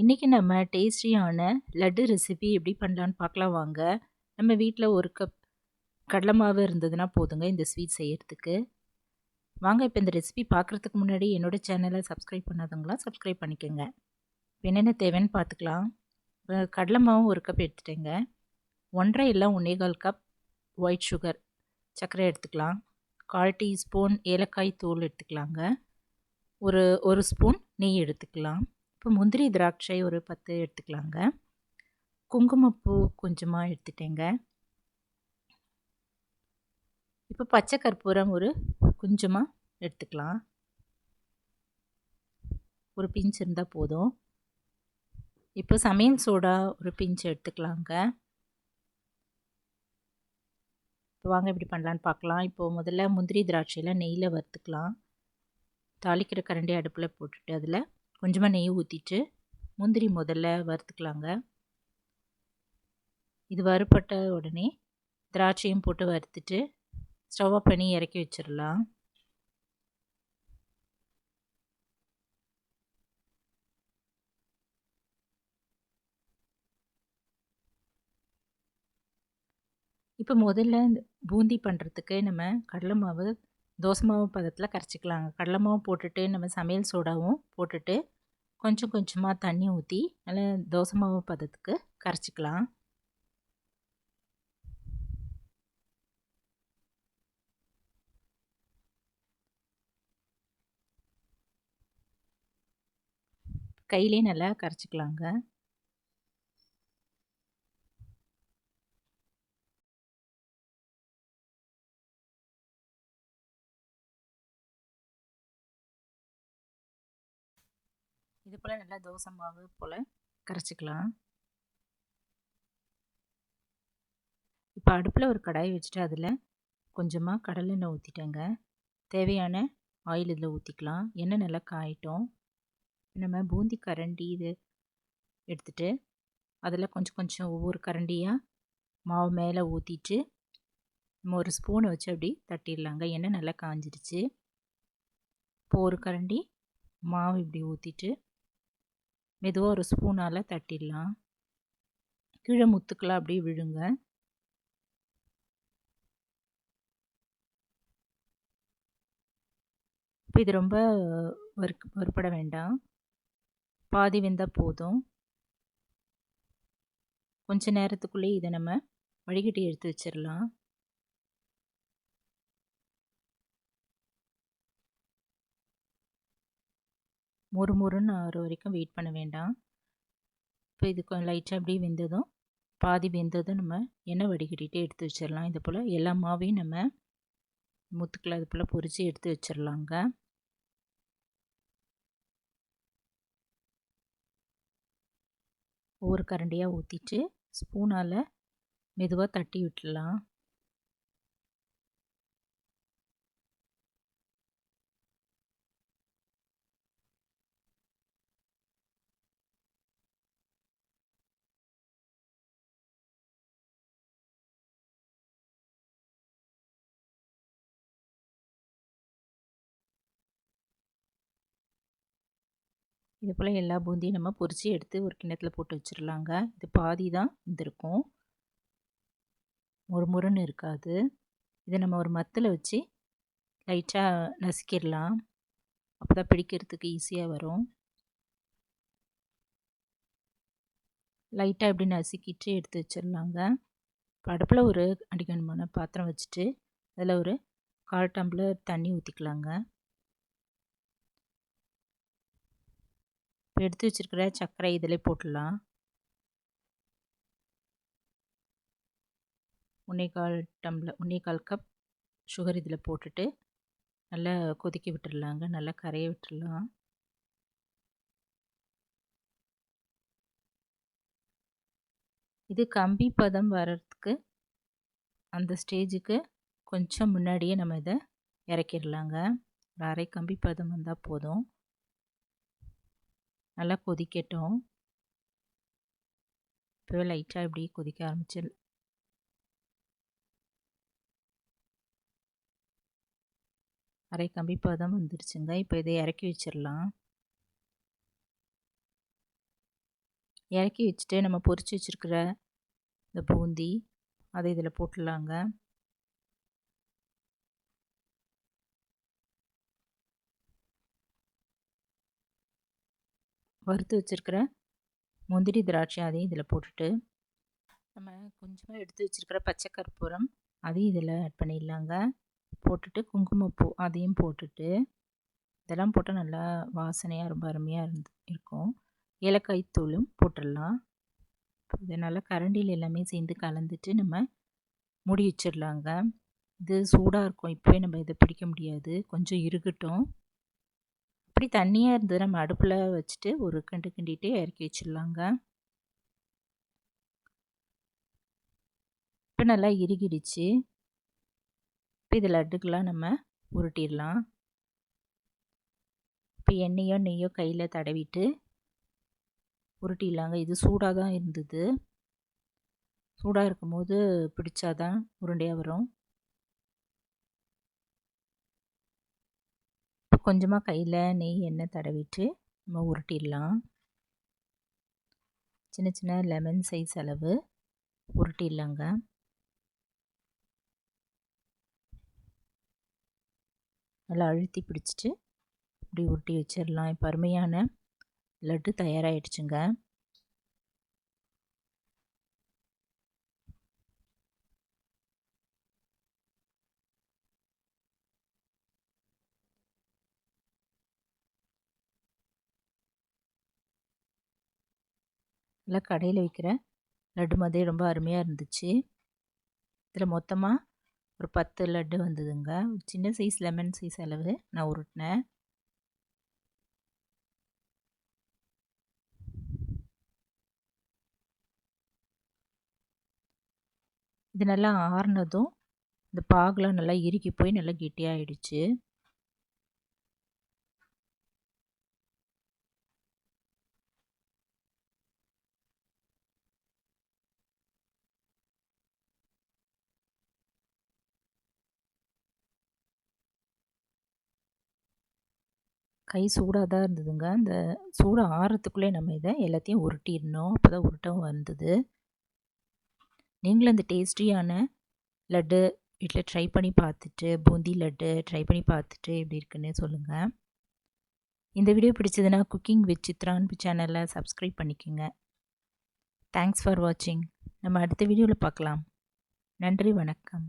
இன்றைக்கி நம்ம டேஸ்டியான லட்டு ரெசிபி எப்படி பண்ணலான்னு பார்க்கலாம் வாங்க. நம்ம வீட்டில் ஒரு கப் கடலை மாவு இருந்ததுன்னா போதுங்க இந்த ஸ்வீட் செய்யறதுக்கு. வாங்க இப்போ இந்த ரெசிபி பார்க்குறதுக்கு முன்னாடி என்னோடய சேனலை சப்ஸ்கிரைப் பண்ணாதவங்களாம் சப்ஸ்கிரைப் பண்ணிக்கோங்க. இப்போ என்னென்ன தேவைன்னு பார்த்துக்கலாம். கடலை மாவும் ஒரு கப் எடுத்துட்டேங்க. 1.5 இல்லை 1.25 கப் ஒயிட் சுகர் சர்க்கரை எடுத்துக்கலாம். 1/4 டீஸ்பூன் ஏலக்காய் தூள் எடுத்துக்கலாங்க. ஒரு ஸ்பூன் நெய் எடுத்துக்கலாம். இப்போ முந்திரி திராட்சை ஒரு 10 எடுத்துக்கலாங்க. குங்குமப்பூ கொஞ்சமாக எடுத்துட்டேங்க. இப்போ பச்சை கற்பூரம் ஒரு கொஞ்சமாக எடுத்துக்கலாம். ஒரு பிஞ்ச் இருந்தால் போதும். இப்போ சமையல் சோடா ஒரு பிஞ்ச் எடுத்துக்கலாங்க. இப்போ வாங்க இப்படி பண்ணலான்னு பார்க்கலாம். இப்போது முதல்ல முந்திரி திராட்சையில் நெய்யில் வறுத்துக்கலாம். தாளிக்கிற கரண்டி அடுப்பில் போட்டுட்டு அதில் கொஞ்சமாக நெய் ஊற்றிட்டு முந்திரி முதல்ல வறுத்துக்கலாங்க. இது வறுபட்ட உடனே திராட்சையும் போட்டு வறுத்துட்டு ஸ்டவ் ஆஃப் பண்ணி இறக்கி வச்சிடலாம். இப்போ முதல்ல பூந்தி பண்ணுறதுக்கு நம்ம கடலை மாவு தோசை மாவு பதத்தில் கரைச்சிக்கலாங்க. கடலை மாவு போட்டுட்டு நம்ம சமையல் சோடாவும் போட்டுட்டு கொஞ்சம் கொஞ்சமாக தண்ணி ஊற்றி நல்லா தோசை மாவு பதத்துக்கு கரைச்சிக்கலாம். கையிலே நல்லா கரைச்சிக்கலாங்க. இது போல் நல்லா தோசை மாவு போல் கரைச்சிக்கலாம். இப்போ அடுப்பில் ஒரு கடாய் வச்சுட்டு அதில் கொஞ்சமாக கடலெண்ணெய் ஊற்றிட்டேங்க. தேவையான ஆயில் இதில் ஊற்றிக்கலாம். எண்ணெய் நல்லா காயிட்டும். நம்ம பூந்தி கரண்டி இது எடுத்துகிட்டு அதில் கொஞ்சம் கொஞ்சம் ஒவ்வொரு கரண்டியாக மாவு மேலே ஊற்றிட்டு நம்ம ஒரு ஸ்பூனை வச்சு அப்படி தட்டிடலாங்க. எண்ணெய் நல்லா காஞ்சிடுச்சு. இப்போ ஒரு கரண்டி மாவு இப்படி ஊற்றிட்டு மெதுவாக ஒரு ஸ்பூனால் தட்டிடலாம். கீழே முத்துக்கெல்லாம் அப்படியே விழுங்க. இப்போ இது ரொம்ப வறுப்பட வேண்டாம், பாதி வெந்தால் போதும். கொஞ்ச நேரத்துக்குள்ளேயே இதை நம்ம வடிகட்டி எடுத்து வச்சிடலாம். மொறுன்னு ஆற வரைக்கும் வெயிட் பண்ண வேண்டாம். இப்போ இது கொஞ்சம் லைட்டாக அப்படியே வெந்ததும் பாதி வெந்ததும் நம்ம எண்ணெய் வடிகட்டிகிட்டே எடுத்து வச்சிடலாம். இது போல் எல்லா மாவையும் நம்ம முத்துக்களை அது போல் பொரித்து எடுத்து வச்சிடலாங்க. ஒவ்வொரு கரண்டியாக ஊற்றிட்டு ஸ்பூனால் மெதுவாக தட்டி விட்டுடலாம். இது போல் எல்லா பூந்தியும் நம்ம பொரித்து எடுத்து ஒரு கிண்ணத்தில் போட்டு வச்சிடலாங்க. இது பாதி தான் இருந்திருக்கும், மொறுன்னு இருக்காது. இதை நம்ம ஒரு மத்தில் வச்சு லைட்டாக நசுக்கிடலாம். அப்போ தான் பிடிக்கிறதுக்கு ஈஸியாக வரும். லைட்டாக இப்படி நசுக்கிட்டு எடுத்து வச்சிடலாங்க. இப்போ அடுப்பில் ஒரு அடிக்கனமான பாத்திரம் வச்சுட்டு அதில் ஒரு 1/4 டம்ளர் தண்ணி ஊற்றிக்கலாங்க. இப்போ எடுத்து வச்சுருக்கிற சர்க்கரை இதில் போட்டுடலாம். 1/4 கப் சுகர் இதில் போட்டுட்டு நல்லா கொதிக்க விட்டுடலாங்க. நல்லா கரைய விட்டுடலாம். இது கம்பி பதம் வர்றதுக்கு அந்த ஸ்டேஜுக்கு கொஞ்சம் முன்னாடியே நம்ம இதை இறக்கிடலாங்க. ஒரு அரை கம்பி பதம் வந்தால் போதும். நல்லா கொதிக்கட்டும். இப்போ லைட்டாக இப்படி கொதிக்க ஆரம்பிச்சு அரை கம்பி பதம் வந்துடுச்சுங்க. இப்போ இதை இறக்கி வச்சிடலாம். இறக்கி வச்சுட்டு நம்ம பொரிச்சு வச்சுருக்கிற இந்த பூந்தி அதை இதில் போட்டுடலாங்க. வறுத்து வச்சுருக்கிற முந்திரி திராட்சை அதையும் இதில் போட்டுட்டு நம்ம கொஞ்சமாக எடுத்து வச்சுருக்கிற பச்சை கற்பூரம் அதையும் இதில் ஆட் பண்ணிடலாங்க. போட்டுட்டு குங்குமப்பூ அதையும் போட்டுட்டு இதெல்லாம் போட்டால் நல்லா வாசனையாக ரொம்ப அருமையாக இருக்கும். ஏலக்காய் தூளும் போட்டுடலாம். இதை நல்லா கரண்டியில் எல்லாமே சேர்ந்து கலந்துட்டு நம்ம மூடி வச்சிடலாங்க. இது சூடாக இருக்கும், இப்போவே நம்ம இதை பிடிக்க முடியாது, கொஞ்சம் இருக்கட்டும். அப்படி தண்ணியாக இருந்தது நம்ம அடுப்பில் வச்சுட்டு ஒரு கிண்டு கிண்டிகிட்டே இறக்கி வச்சிடலாங்க. இப்போ நல்லா இறுகிடுச்சு. இப்போ இது லட்டுக்கெலாம் நம்ம உருட்டிடலாம். இப்போ எண்ணெயோ நெய்யோ கையில் தடவிட்டு உருட்டிடலாங்க. இது சூடாக தான் இருந்தது. சூடாக இருக்கும்போது பிடிச்சாதான் உருண்டையாக வரும். இப்போ கொஞ்சமாக கையில் நெய் எண்ணெய் தடவிட்டு நம்ம உருட்டிடலாம். சின்ன சின்ன லெமன் சைஸ் அளவு உருட்டிடலாங்க. நல்லா அழுத்தி பிடிச்சிட்டு இப்படி உருட்டி வச்சிடலாம். இப்போ அருமையான லட்டு தயாராகிடுச்சுங்க. நல்லா கடையில் வைக்கிற லட்டு மாதிரி ரொம்ப அருமையாக இருந்துச்சு. இதில் மொத்தமாக ஒரு 10 லட்டு வந்ததுங்க. சின்ன சைஸ் லெமன் சைஸ் அளவு நான் உருட்டினேன். இது நல்லா ஆறுனதும் இந்த பாகுலாம் நல்லா இறுக்கி போய் நல்லா கெட்டியாகிடுச்சு. கை சூடாக தான் இருந்ததுங்க. அந்த சூடு ஆறுறதுக்குள்ளே நம்ம இதை எல்லாத்தையும் உருட்டிடணும். அப்போ தான் உருட்டவும் வந்தது. நீங்களும் இந்த டேஸ்டியான லட்டு வீட்டில் ட்ரை பண்ணி பார்த்துட்டு பூந்தி லட்டு ட்ரை பண்ணி பார்த்துட்டு எப்படி இருக்குன்னு சொல்லுங்கள். இந்த வீடியோ பிடிச்சதுன்னா குக்கிங் வித் சித்ரான்னு சேனலை சப்ஸ்கிரைப் பண்ணிக்கோங்க. தேங்க்ஸ் ஃபார் வாட்சிங். நம்ம அடுத்த வீடியோவில் பார்க்கலாம். நன்றி, வணக்கம்.